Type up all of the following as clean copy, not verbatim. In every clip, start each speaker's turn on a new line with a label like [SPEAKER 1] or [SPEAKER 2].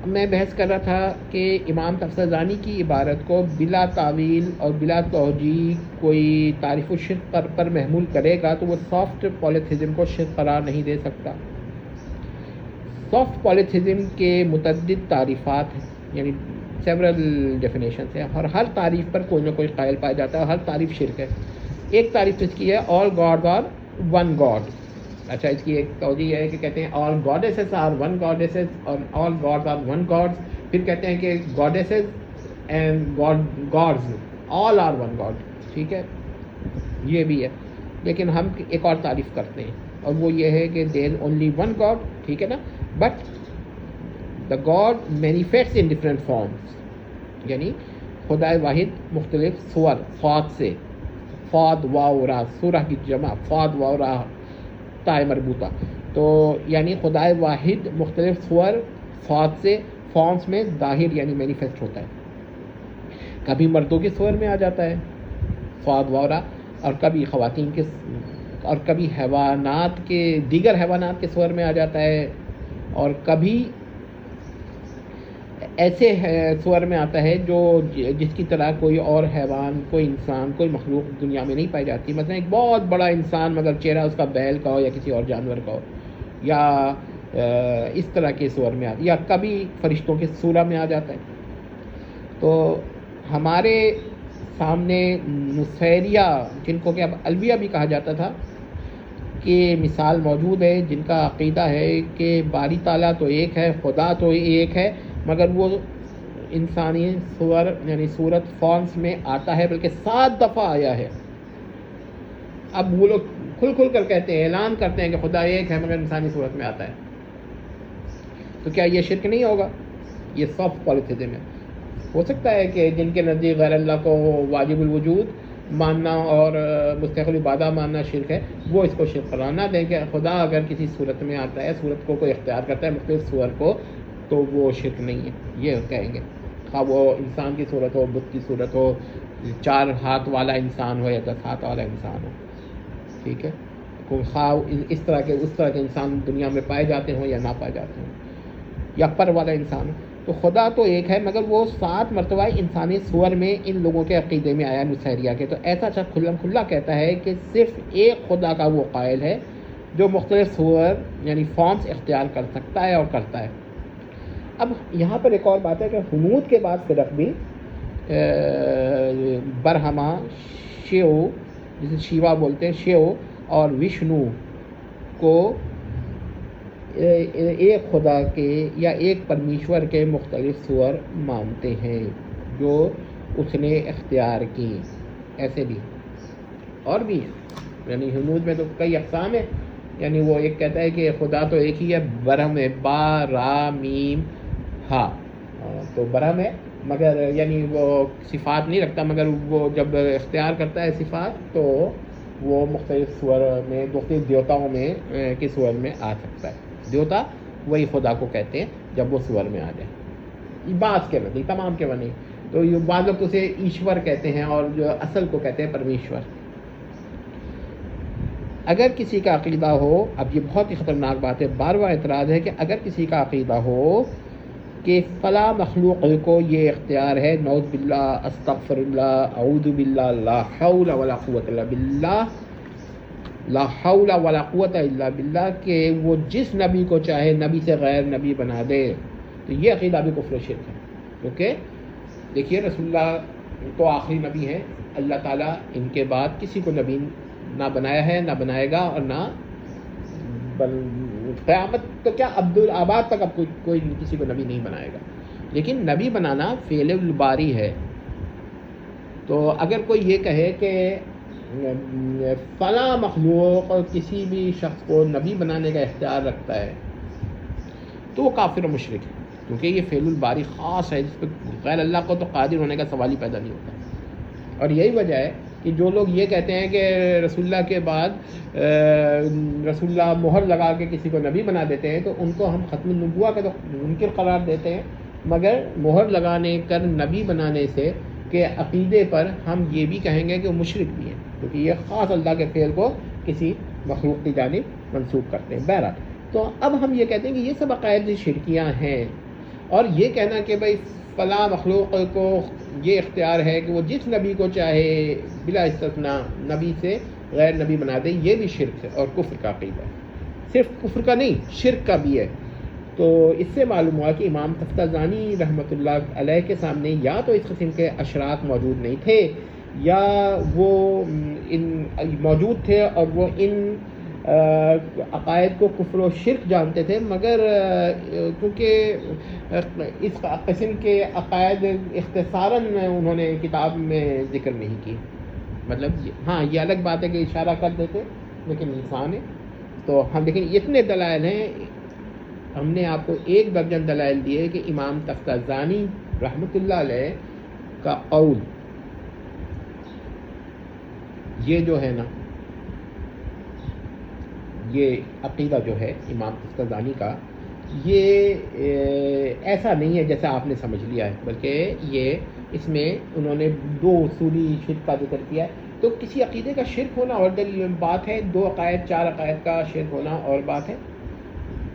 [SPEAKER 1] میں بحث کر رہا تھا کہ امام تفسیرانی کی عبارت کو بلا تعویل اور بلا توجیہ کوئی تعریف الشرک پر محمول کرے گا تو وہ سافٹ پولیتھزم کو شرک قرار نہیں دے سکتا. سافٹ پولیتھزم کے متعدد تعریفات ہیں، یعنی سیورل ڈیفینیشنس ہیں، اور ہر تعریف پر کوئی نہ کوئی قائل پایا جاتا ہے، اور ہر تعریف شرک ہے. ایک تعریف تو اس کی ہے all god are one god. اچھا، اس کی ایک توجہ ہے کہ کہتے ہیں all goddesses are one goddesses اور all gods are one gods. پھر کہتے ہیں کہ goddesses and gods all are one god. ٹھیک ہے، یہ بھی ہے، لیکن ہم ایک اور تعریف کرتے ہیں، اور وہ یہ ہے کہ there is only one god. ٹھیک ہے نا، but the god manifest in different forms, یعنی خدا واحد مختلف صور، فاد سے، فاد واو را، سورہ کی جمع فاد واو را تائے مربوطہ، تو یعنی خدا واحد مختلف صور فاد سے فارمس میں ظاہر یعنی مینیفیسٹ ہوتا ہے. کبھی مردوں کے صور میں آ جاتا ہے فاد واو را، اور کبھی خواتین کے، اور کبھی حیوانات کے، دیگر حیوانات کے صور میں آ جاتا ہے، اور کبھی ایسے صور میں آتا ہے جو جس کی طرح کوئی اور حیوان، کوئی انسان، کوئی مخلوق دنیا میں نہیں پائی جاتی. مثلا ایک بہت بڑا انسان مگر چہرہ اس کا بیل کا ہو یا کسی اور جانور کا ہو، یا اس طرح کے صور میں آتا ہے، یا کبھی فرشتوں کے صورت میں آ جاتا ہے. تو ہمارے سامنے نصیریہ، جن کو کہ اب الویہ بھی کہا جاتا تھا، کہ مثال موجود ہے، جن کا عقیدہ ہے کہ باری تعالیٰ تو ایک ہے، خدا تو ایک ہے، مگر وہ انسانی صور یعنی صورت فارمس میں آتا ہے، بلکہ 7 دفعہ آیا ہے. اب وہ لوگ کھل کھل کر کہتے ہیں، اعلان کرتے ہیں کہ خدا ایک ہے مگر انسانی صورت میں آتا ہے. تو کیا یہ شرک نہیں ہوگا؟ یہ سافٹ پولیتھزم ہے. ہو سکتا ہے کہ جن کے نزدیک غیر اللہ کو واجب الوجود ماننا اور مستحق العبادہ ماننا شرک ہے، وہ اس کو شرک قرار نہ دیں کہ خدا اگر کسی صورت میں آتا ہے، صورت کو کوئی اختیار کرتا ہے، مختلف صور کو، تو وہ شرک نہیں ہے، یہ کہیں گے. خواہ وہ انسان کی صورت ہو، بت کی صورت ہو، 4 ہاتھ والا انسان ہو یا 10 ہاتھ والا انسان ہو. ٹھیک ہے، خواہ اس طرح کے اس طرح کے انسان دنیا میں پائے جاتے ہوں یا نہ پائے جاتے ہوں، یا پر والا انسان ہو. تو خدا تو ایک ہے، مگر وہ 7 مرتبہ انسانی صور میں ان لوگوں کے عقیدے میں آیا نصیریہ کے. تو ایسا شخص کھلم کھلا کہتا ہے کہ صرف ایک خدا کا وہ قائل ہے جو مختلف صور یعنی فارمز اختیار کر سکتا ہے اور کرتا ہے. اب یہاں پر ایک اور بات ہے کہ حنوت کے بعد فرق بھی برہما، شیو جسے شیوا بولتے ہیں، شیو اور وشنو کو ایک خدا کے یا ایک پرمیشور کے مختلف صور مانتے ہیں جو اس نے اختیار کی. ایسے بھی اور بھی یعنی حنوت میں تو کئی اقسام ہیں. یعنی وہ ایک کہتا ہے کہ خدا تو ایک ہی ہے، برہم ہے، با را میم ہا، تو برہم ہے مگر یعنی وہ صفات نہیں رکھتا، مگر وہ جب اختیار کرتا ہے صفات تو وہ مختلف صور میں، مختلف دیوتاؤں میں کے صور میں آ سکتا ہے. دیوتا وہی خدا کو کہتے ہیں جب وہ صور میں آ جائے، بعض کے نہیں، تمام کے نہیں. تو یہ بعض لوگ اسے ایشور کہتے ہیں اور جو اصل کو کہتے ہیں پرمیشور. اگر کسی کا عقیدہ ہو، اب یہ بہت ہی خطرناک بات ہے، 12واں اعتراض ہے کہ اگر کسی کا عقیدہ ہو کہ فلاں مخلوق کو یہ اختیار ہے، نعوذ باللہ، استغفر اللہ، اعوذ باللہ، لا حول ولا قوت الا باللہ، لا حول ولا قوت الا باللہ، کہ وہ جس نبی کو چاہے نبی سے غیر نبی بنا دے، تو یہ عقیدہ بھی کفر و شرک ہے. کیونکہ دیکھیے رسول اللہ تو آخری نبی ہیں، اللہ تعالیٰ ان کے بعد کسی کو نبی نہ بنایا ہے، نہ بنائے گا، اور نہ قیامت تو کیا عبدالآباد تک اب کوئی کسی کو نبی نہیں بنائے گا. لیکن نبی بنانا فعل الباری ہے. تو اگر کوئی یہ کہے کہ فلاں مخلوق کسی بھی شخص کو نبی بنانے کا اختیار رکھتا ہے تو وہ کافر و مشرک ہے، کیونکہ یہ فعل الباری خاص ہے، جس پہ غیر اللہ کو تو قادر ہونے کا سوال ہی پیدا نہیں ہوتا. اور یہی وجہ ہے کہ جو لوگ یہ کہتے ہیں کہ رسول اللہ کے بعد رسول اللہ مہر لگا کے کسی کو نبی بنا دیتے ہیں، تو ان کو ہم ختم النبوہ کا تو منکر قرار دیتے ہیں، مگر مہر لگانے کر نبی بنانے سے کے عقیدے پر ہم یہ بھی کہیں گے کہ وہ مشرک بھی ہیں، کیونکہ یہ خاص اللہ کے فعل کو کسی مخلوق کی جانب منسوب کرتے ہیں. بہرحال تو اب ہم یہ کہتے ہیں کہ یہ سب عقائد شرکیاں ہیں، اور یہ کہنا کہ بھائی فلاں مخلوق کو یہ اختیار ہے کہ وہ جس نبی کو چاہے بلا استثناء نبی سے غیر نبی بنا دے، یہ بھی شرک ہے اور کفر کا عقیدہ ہے. صرف کفر کا نہیں، شرک کا بھی ہے. تو اس سے معلوم ہوا کہ امام تفتازانی رحمۃ اللہ علیہ کے سامنے یا تو اس قسم کے اشراط موجود نہیں تھے، یا وہ موجود تھے اور وہ ان عقائد کو کفر و شرک جانتے تھے، مگر کیونکہ اس قسم کے عقائد اختصاراً انہوں نے کتاب میں ذکر نہیں کی. مطلب ہاں یہ الگ بات ہے کہ اشارہ کر دیتے، لیکن انسان ہے تو ہم. لیکن اتنے دلائل ہیں، ہم نے آپ کو ایک درجن دلائل دیے کہ امام تفتازانی رحمۃ اللہ علیہ کا قول یہ جو ہے نا، یہ عقیدہ جو ہے امام تفتازانی کا، یہ ایسا نہیں ہے جیسا آپ نے سمجھ لیا ہے، بلکہ یہ اس میں انہوں نے دو اصولی شرک کا ذکر کیا ہے. تو کسی عقیدے کا شرک ہونا اور بات ہے، دو عقائد چار عقائد کا شرک ہونا اور بات ہے.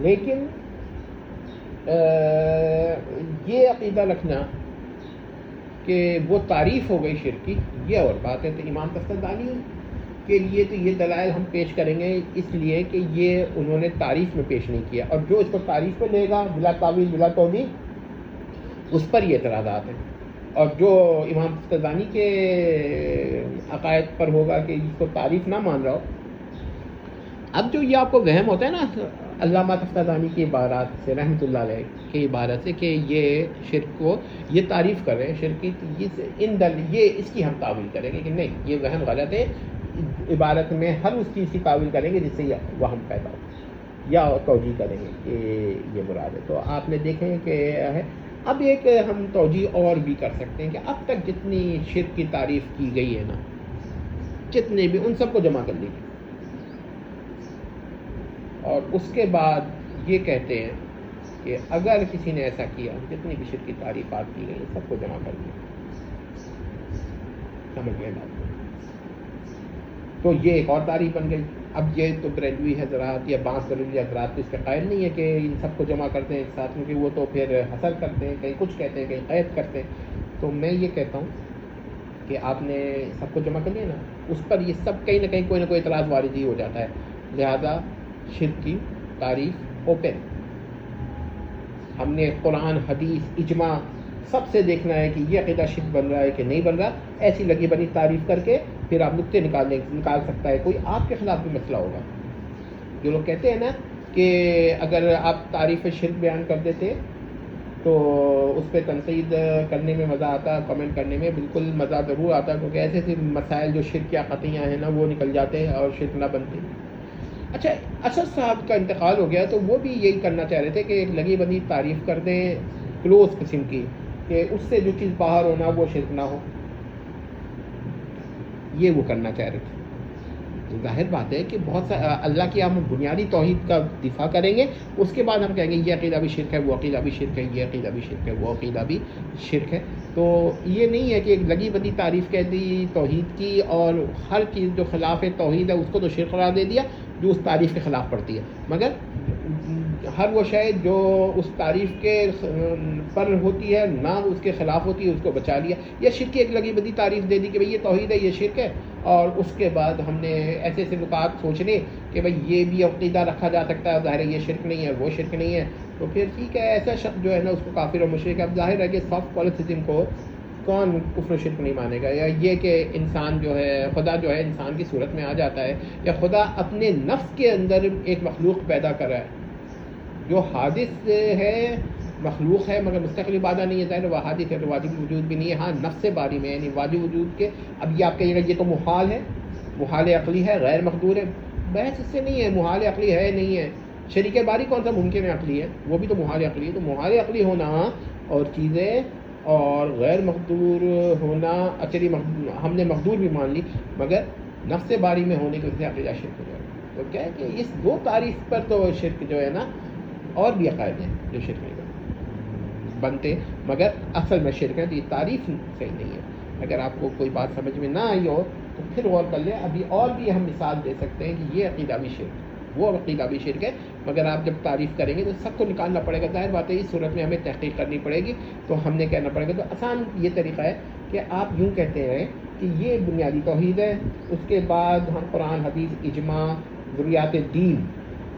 [SPEAKER 1] لیکن یہ عقیدہ رکھنا کہ وہ تعریف ہو گئی شرک کی، یہ اور بات ہے. تو امام تفتازانی کے لیے تو یہ دلائل ہم پیش کریں گے اس لیے کہ یہ انہوں نے تعریف میں پیش نہیں کیا، اور جو اس کو تعریف میں لے گا بلا تعویل بلا توجیہ اس پر یہ اعتراضات ہیں. اور جو امام تفتازانی کے عقائد پر ہوگا کہ اس کو تعریف نہ مان رہا ہو. اب جو یہ آپ کو وہم ہوتا ہے نا علامہ تفتازانی کی عبارات سے رحمۃ اللہ علیہ کی عبارت سے کہ یہ شرک کو یہ تعریف کر رہے ہیں شرک کی، یہ اس کی ہم تعویل کریں گے کہ نہیں، یہ وہم غلط ہے. عبارت میں ہر اس چیز کی تعویل کریں گے جس سے یہ وہم پیدا ہو، یا توجیہ کریں گے کہ یہ مراد ہے. تو آپ نے دیکھیں کہ ہے. اب ایک ہم توجیہ اور بھی کر سکتے ہیں کہ اب تک جتنی شرک کی تعریف کی گئی ہے نا، جتنے بھی، ان سب کو جمع کر لیجیے، اور اس کے بعد یہ کہتے ہیں کہ اگر کسی نے ایسا کیا، جتنی بھی شرک کی تعریفات کی گئی سب کو جمع کر دیا. سمجھ گئے بات؟ تو یہ ایک اور تعریف بن گئی. اب یہ تو بریلوی حضرات یا بانس بریلوی حضرات تو اس کے قائل نہیں ہے کہ ان سب کو جمع کرتے ہیں ایک ساتھ، کیونکہ وہ تو پھر حسر کرتے ہیں، کہیں کچھ کہتے ہیں کہیں قید کرتے ہیں. تو میں یہ کہتا ہوں کہ آپ نے سب کو جمع کر لیا نا، اس پر یہ سب کہیں نہ کہیں کوئی نہ کوئی اعتراض وارد ہی ہو جاتا ہے. لہذا شرک کی تعریف اوپن. ہم نے قرآن، حدیث، اجماع سب سے دیکھنا ہے کہ یہ عقیدہ شرک بن رہا ہے کہ نہیں بن رہا. ایسی لگی بنی تعریف کر کے پھر آپ نقطے نکال سکتا ہے. کوئی آپ کے خلاف بھی مسئلہ ہوگا. جو لوگ کہتے ہیں نا کہ اگر آپ تعریف شرک بیان کر دیتے تو اس پہ تنقید کرنے میں مزہ آتا، کمنٹ کرنے میں بالکل مزہ ضرور آتا، کیونکہ ایسے ایسے مسائل جو شرک یا قطعیاں ہیں نا وہ نکل جاتے ہیں اور شرک نہ بنتے. اچھا، اسد صاحب کا انتقال ہو گیا تو وہ بھی یہی کرنا چاہ رہے تھے کہ ایک لگی بنی تعریف کر دیں کلوز قسم کی، کہ اس سے جو چیز باہر ہونا وہ شرک نہ ہو. یہ وہ کرنا چاہ رہے تھے. ظاہر بات ہے کہ بہت اللہ کی ہم بنیادی توحید کا دفاع کریں گے، اس کے بعد ہم کہیں گے یہ عقیدہ بھی شرک ہے، وہ عقیدہ بھی شرک ہے، یہ عقیدہ بھی شرک ہے، وہ عقیدہ بھی شرک ہے. تو یہ نہیں ہے کہ ایک لگی بنی تعریف کہہ دی توحید کی اور ہر چیز جو خلاف توحید ہے اس کو تو شرک قرار دے دیا جو اس تعریف کے خلاف پڑتی ہے، مگر ہر وہ شے جو اس تعریف کے پر ہوتی ہے نہ اس کے خلاف ہوتی ہے اس کو بچا لیا. یا شرک کی ایک لگی بنی تعریف دے دی کہ بھئی یہ توحید ہے، یہ شرک ہے، اور اس کے بعد ہم نے ایسے ایسے نکات سوچنے کہ بھئی یہ بھی عقیدہ رکھا جا سکتا ہے، ظاہر ہے یہ شرک نہیں ہے، وہ شرک نہیں ہے. تو پھر ٹھیک ہے، ایسا شخص جو ہے نا اس کو کافر و مشرک ہے. اب ظاہر ہے کہ سافٹ پولیٹزم کو کون کفر و شرک نہیں مانے گا؟ یا یہ کہ انسان جو ہے، خدا جو ہے انسان کی صورت میں آ جاتا ہے، یا خدا اپنے نفس کے اندر ایک مخلوق پیدا کر رہا ہے جو حادث ہے، مخلوق ہے مگر مستقل عبادہ نہیں ہے. ظاہر وہ حادث ہے تو واجب وجود بھی نہیں ہے. ہاں نفس باری میں یعنی واجب وجود کے. اب یہ آپ کہیے گا یہ تو محال ہے، محال عقلی ہے، غیر مقدور ہے. بحث اس سے نہیں ہے محال عقلی ہے نہیں ہے. شریک باری کون سا ممکن عقلی ہے؟ وہ بھی تو محال عقلی ہے. تو محال عقلی ہونا اور چیزیں اور غیر مقدور ہونا، اچری ہم نے مقدور بھی مان لی مگر نفس باری میں ہونے کی وجہ سے عقیدہ شرک ہو جائے. تو کیا ہے کہ اس دو تعریف پر تو شرک جو ہے نا، اور بھی عقائد ہیں جو شرک نہیں بنتے مگر اصل میں شرک ہے. تو یہ تعریف صحیح نہیں ہے. اگر آپ کو کوئی بات سمجھ میں نہ آئی ہو تو پھر غور کر لیں. ابھی اور بھی ہم مثال دے سکتے ہیں کہ یہ عقیدہ بھی شرک ہے. وہ عقیدہ بھی شرک ہے. مگر آپ جب تعریف کریں گے تو سب کو نکالنا پڑے گا. ظاہر بات ہے اس صورت میں ہمیں تحقیق کرنی پڑے گی, تو ہم نے کہنا پڑے گا. تو آسان یہ طریقہ ہے کہ آپ یوں کہتے ہیں کہ یہ بنیادی توحید ہے, اس کے بعد ہم قرآن حدیث اجماع ضروریات دین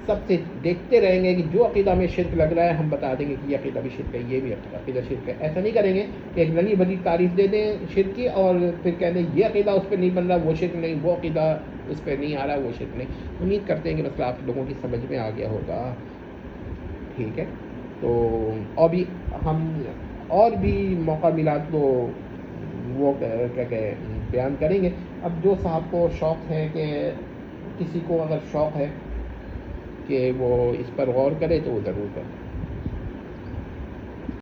[SPEAKER 1] سب سے دیکھتے رہیں گے کہ جو عقیدہ میں شرک لگ رہا ہے ہم بتا دیں گے کہ یہ عقیدہ بھی شرک ہے, یہ بھی عقیدہ شرک ہے. ایسا نہیں کریں گے کہ ایک رنگی بھلی تعریف دے دیں شرک کی اور پھر کہہ دیں یہ عقیدہ اس پہ نہیں بن رہا وہ شرک نہیں, وہ عقیدہ اس پہ نہیں آ رہا وہ شرک نہیں. امید کرتے ہیں کہ مسئلہ آپ لوگوں کی سمجھ میں آ گیا ہوگا. ٹھیک ہے, تو اور بھی موقع ملا تو وہ کیا کہ بیان کریں گے. اب جو صاحب کو شوق ہے کہ کسی کو اگر شوق ہے کہ وہ اس پر غور کرے تو وہ ضرور کرے.